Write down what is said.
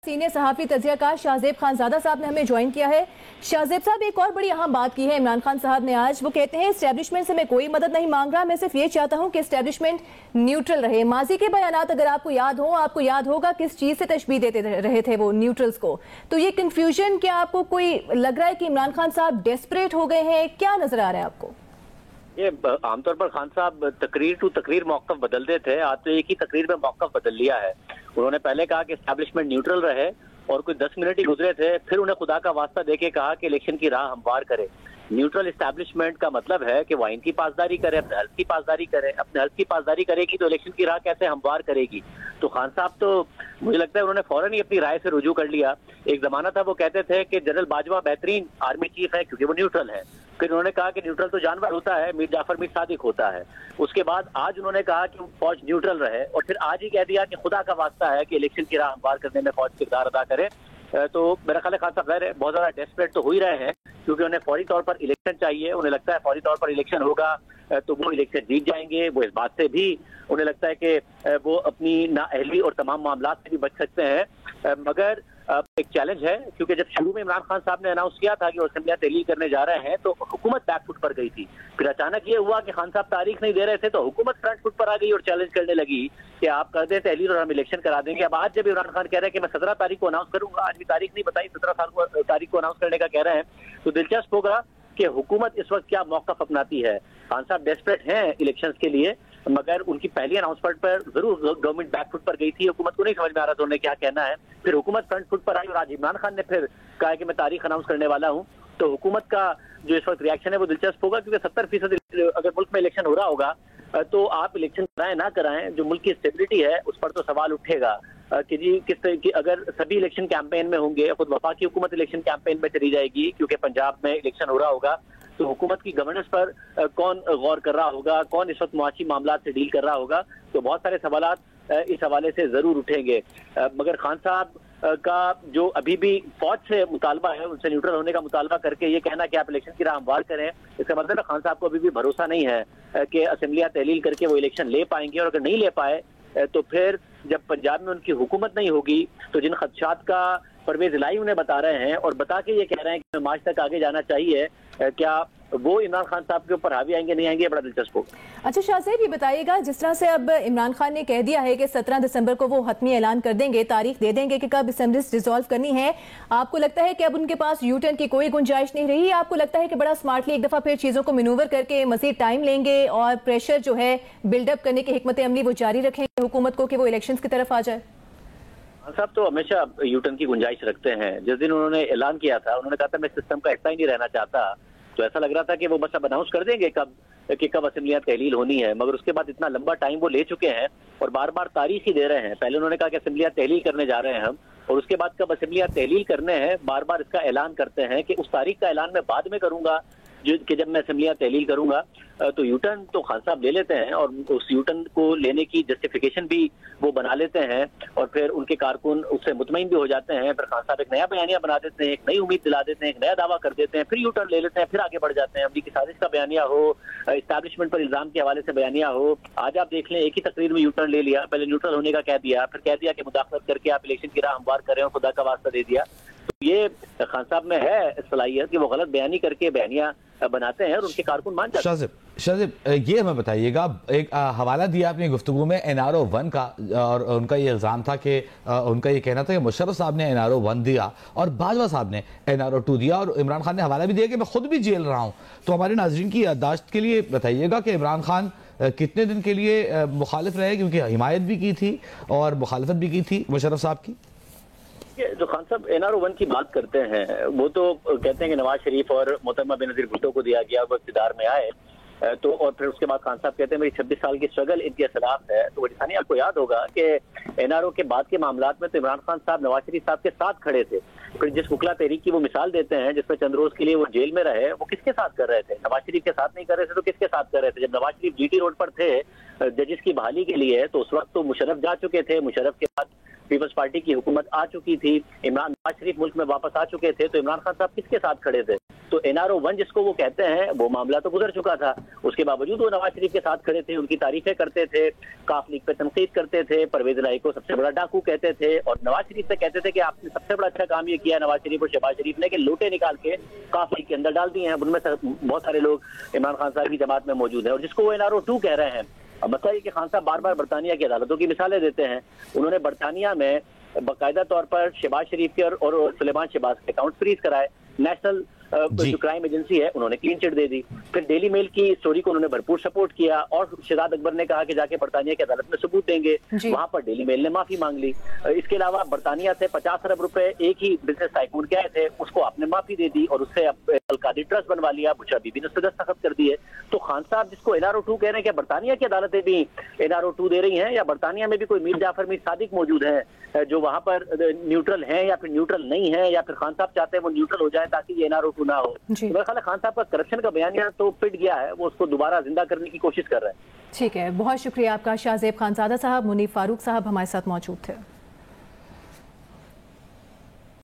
Senior सहाफी तजियाकार Shahzeb Khanzada साहब ने हमें ज्वाइन किया है। शाहजेब साहब, एक और बड़ी अहम बात की है इमरान खान साहब ने आज। वो कहते हैं एस्टेब्लिशमेंट से मैं कोई मदद नहीं मांग रहा, मैं सिर्फ ये चाहता हूं कि एस्टेब्लिशमेंट न्यूट्रल रहे। माजी के बयानात अगर आपको याद होगा किस चीज से तशबीह देते रहे थे वो न्यूट्रल्स को। तो ये कंफ्यूजन, क्या आपको कोई लग रहा है कि इमरान खान साहब डेस्परेट हो गए हैं? क्या नजर आ रहा है आपको? ये आमतौर पर खान साहब तकरीर टू तकरीर मौक़िफ़ बदलते थे। आज तो एक ही तकरीर में मौक़िफ़ बदल लिया है। उन्होंने पहले कहा कि एस्टैब्लिशमेंट न्यूट्रल रहे और कोई 10 मिनट ही गुजरे थे, फिर उन्हें खुदा का वास्ता देके कहा कि इलेक्शन की राह हमवार करे। न्यूट्रल एस्टैब्लिशमेंट का मतलब है कि वो आइन की पासदारी करे, अपने हल्फ की पासदारी करे। अपने हल्फ की पासदारी करेगी तो इलेक्शन की राह कैसे हमवार करेगी? तो खान साहब तो मुझे लगता है उन्होंने फौरन ही अपनी राय से रुजू कर लिया। एक जमाना था वो कहते थे कि जनरल बाजवा बेहतरीन आर्मी चीफ है क्योंकि वो न्यूट्रल है। फिर उन्होंने कहा कि न्यूट्रल तो जानवर होता है, मीर जाफर मीर सादिक होता है। उसके बाद आज उन्होंने कहा कि फौज न्यूट्रल रहे और फिर आज ही कह दिया कि खुदा का वास्ता है कि इलेक्शन की राह हमवार करने में फौज किरदार अदा करे। तो मेरा ख्याल है खान साहब गैर बहुत ज्यादा डेस्परेट तो हो ही रहे हैं क्योंकि उन्हें फौरी तौर पर इलेक्शन चाहिए। उन्हें लगता है फौरी तौर पर इलेक्शन होगा तो वो इलेक्शन जीत जाएंगे। वो इस बात से भी उन्हें लगता है कि वो अपनी नाअहली और तमाम मामला से भी बच सकते हैं। मगर एक चैलेंज है क्योंकि जब शुरू में इमरान खान साहब ने अनाउंस किया था कि वो असेंबलियां तहलील करने जा रहे हैं तो हुकूमत बैकफुट पर गई थी। फिर अचानक ये हुआ कि खान साहब तारीख नहीं दे रहे थे तो हुकूमत फ्रंट फुट पर आ गई और चैलेंज करने लगी कि आप कर दें तहलील और हम इलेक्शन करा देंगे। अब आज जब इमरान खान कह रहे हैं कि मैं 17 तारीख को अनाउंस करूंगा, आज भी तारीख नहीं बताई, 17 तारीख को अनाउंस करने का कह रहे हैं, तो दिलचस्प होगा कि हुकूमत इस वक्त क्या मौक़िफ़ अपनाती है। खान साहब डेस्परेट हैं इलेक्शंस के लिए, मगर उनकी पहली अनाउंसमेंट पर जरूर गवर्नमेंट बैकफुट पर गई थी। हुकूमत को नहीं समझ में आ रहा था उन्हें क्या कहना है। फिर हुकूमत फ्रंट फुट पर आई और आज इमरान खान ने फिर कहा कि मैं तारीख अनाउंस करने वाला हूं। तो हुकूमत का जो इस वक्त रिएक्शन है वो दिलचस्प होगा क्योंकि 70% अगर मुल्क में इलेक्शन हो रहा होगा तो आप इलेक्शन कराएं ना कराएं, जो मुल्क की स्टेबिलिटी है उस पर तो सवाल उठेगा कि जी किस तरह की अगर सभी इलेक्शन कैंपेन में होंगे, खुद वफाकी हुकूमत इलेक्शन कैंपेन में चली जाएगी क्योंकि पंजाब में इलेक्शन हो रहा होगा, तो हुकूमत की गवर्नेंस पर कौन गौर कर रहा होगा, कौन इस वक्त मुआशी मामला से डील कर रहा होगा। तो बहुत सारे सवालात इस हवाले से जरूर उठेंगे। मगर खान साहब का जो अभी भी फौज से मुतालबा है, उनसे न्यूट्रल होने का मुतालबा करके ये कहना कि आप इलेक्शन की राह हमवार करें, इसका मतलब है खान साहब को अभी भी भरोसा नहीं है कि असेंबलियां तहलील करके वो इलेक्शन ले पाएंगे। और अगर नहीं ले पाए तो फिर जब पंजाब में उनकी हुकूमत नहीं होगी तो जिन खदशात का परवेज इलाही उन्हें बता रहे हैं और बता के ये कह रहे हैं कि मार्च तक आगे जाना चाहिए, क्या वो इमरान खान साहब के ऊपर हावी आएंगे नहीं आएंगे? बड़ा दिलचस्प होगा। अच्छा शाहजेब, ये बताइएगा जिस तरह से अब इमरान खान ने कह दिया है कि 17 दिसंबर को वो हतमी ऐलान कर देंगे, तारीख दे देंगे कि कब असेंबलीज डिसॉल्व करनी है, आपको लगता है कि अब उनके पास यू टर्न की कोई गुंजाइश नहीं रही? आपको लगता है कि बड़ा स्मार्टली एक दफा फिर चीजों को मैनूवर करके मजीद टाइम लेंगे और प्रेशर जो है बिल्डअप करने की हिकमत अमली वो जारी रखेंगे हुकूमत को कि वो इलेक्शन की तरफ आ जाए? साहब तो हमेशा यूटर्न की गुंजाइश रखते हैं। जिस दिन उन्होंने ऐलान किया था उन्होंने कहा था मैं सिस्टम का हिस्सा ही नहीं रहना चाहता, तो ऐसा लग रहा था कि वो बस अब अनाउंस कर देंगे कब असेंबलियां तहलील होनी है। मगर उसके बाद इतना लंबा टाइम वो ले चुके हैं और बार बार तारीख ही दे रहे हैं। पहले उन्होंने कहा कि असेंबलियां तहलील करने जा रहे हैं हम, और उसके बाद कब असेंबलियां तहलील करने हैं बार बार इसका ऐलान करते हैं कि उस तारीख का ऐलान मैं बाद में करूंगा कि जब मैं असेंबलियां तहलील करूंगा। तो यूटर्न तो खान साहब ले लेते हैं और उस यूटर्न को लेने की जस्टिफिकेशन भी वो बना लेते हैं और फिर उनके कारकुन उससे मुतमईन भी हो जाते हैं। फिर खान साहब एक नया बयानिया बना देते हैं, एक नई उम्मीद दिला देते हैं, एक नया दावा कर देते हैं, फिर यूटर्न ले लेते हैं, फिर आगे बढ़ जाते हैं। अमली की साजिश का बयानिया हो, एस्टैब्लिशमेंट पर इल्जाम के हवाले से बयानिया हो, आज आप देख लें एक ही तकरीर में यूटर्न ले लिया। पहले न्यूट्रल होने का कह दिया, फिर कह दिया कि मुदाखलत करके आप इलेक्शन की राह हमवार करें और खुदा का वास्ता दे दिया। तो ये खान साहब में है सलाहियत कि वो गलत बयानी करके बयानिया बनाते हैं और उनके कारकुन मान जाते हैं। शाहजेब, ये हमें बताइएगा, एक हवाला दिया अपनी गुफ्तगू में NRO 1 का और उनका ये इल्ज़ाम था कि उनका ये कहना था कि मुशर्रफ साहब ने NRO 1 दिया और बाजवा साहब ने NRO 2 दिया और इमरान खान ने हवाला भी दिया कि मैं खुद भी जेल रहा हूँ। तो हमारे नाज़रीन की याददाश्त के लिए बताइएगा कि इमरान खान कितने दिन के लिए मुखालिफ रहे, क्योंकि हिमायत भी की थी और मुखालफत भी की थी मुशर्रफ साहब की? जो खान साहब NRO 1 की बात करते हैं वो तो कहते हैं कि नवाज शरीफ और मोहतरमा बेनज़ीर भुट्टो को दिया गया, वो इक़्तिदार में आए तो, और फिर उसके बाद खान साहब कहते हैं मेरी 26 साल की स्ट्रगल इनके खिलाफ है। तो वजीसानी आपको याद होगा कि NRO के बाद के मामलात में तो इमरान खान साहब नवाज शरीफ साहब के साथ खड़े थे। फिर जिस वकला तहरीक की वो मिसाल देते हैं जिसमें चंद रोज के लिए वो जेल में रहे, वो किसके साथ कर रहे थे? नवाज शरीफ के साथ नहीं कर रहे थे तो किसके साथ कर रहे थे? जब नवाज शरीफ GT रोड पर थे जजेस की बहाली के लिए तो उस वक्त तो मुशर्रफ जा चुके थे। मुशर्रफ के बाद पीपल्स पार्टी की हुकूमत आ चुकी थी, नवाज शरीफ मुल्क में वापस आ चुके थे, तो इमरान खान साहब किसके साथ खड़े थे? तो NRO 1 जिसको वो कहते हैं वो मामला तो गुजर चुका था, उसके बावजूद वो नवाज शरीफ के साथ खड़े थे, उनकी तारीफें करते थे, काफ लीग पे तनकीद करते थे, परवेज इलाही को सबसे बड़ा डाकू कहते थे और नवाज शरीफ से कहते थे कि आपने सबसे बड़ा अच्छा काम ये किया नवाज शरीफ और शहबाज शरीफ ने कि लोटे निकाल के काफ लीग के अंदर डाल दिए हैं। उनमें से बहुत सारे लोग इमरान खान साहब की जमात में मौजूद हैं और जिसको वो NRO 2 कह रहे हैं। अब मसला ये कि खान साहब बार बार बरतानिया की अदालतों की मिसालें देते हैं। उन्होंने बरतानिया में बाकायदा तौर पर शहबाज शरीफ के और सुलेमान शहबाज के अकाउंट फ्रीज कराए, नेशनल जो क्राइम एजेंसी है उन्होंने क्लीन चिट दे दी, फिर डेली मेल की स्टोरी को उन्होंने भरपूर सपोर्ट किया और शहजाद अकबर ने कहा कि जाके बरतानिया की अदालत में सबूत देंगे, वहां पर डेली मेल ने माफी मांग ली। इसके अलावा बरतानिया से 50 अरब रुपए एक ही बिजनेस टाइकून के आए थे, उसको आपने माफी दे दी और उससे अलकादी ट्रस्ट बनवा लिया, बुशरा बीबी ने उस पर दस्तखत कर दिए। तो खान साहब जिसको NRO 2 कह रहे हैं कि बरतानिया की अदालतें भी NRO 2 दे रही हैं या बरतानिया में भी कोई मीर जाफर मीर सादिक मौजूद है जो वहां पर न्यूट्रल हैं या फिर न्यूट्रल नहीं है या फिर खान साहब चाहते हैं वो न्यूट्रल हो जाए ताकि ये NRO 2 ना हो। मेरा ख्याल है खान साहब का करप्शन का बयानिया तो पिट गया है, वो उसको दोबारा जिंदा करने की कोशिश कर रहे हैं। ठीक है, बहुत शुक्रिया आपका। शाहजेब खानजादा साहब, मुनीफ फारूक साहब हमारे साथ मौजूद थे।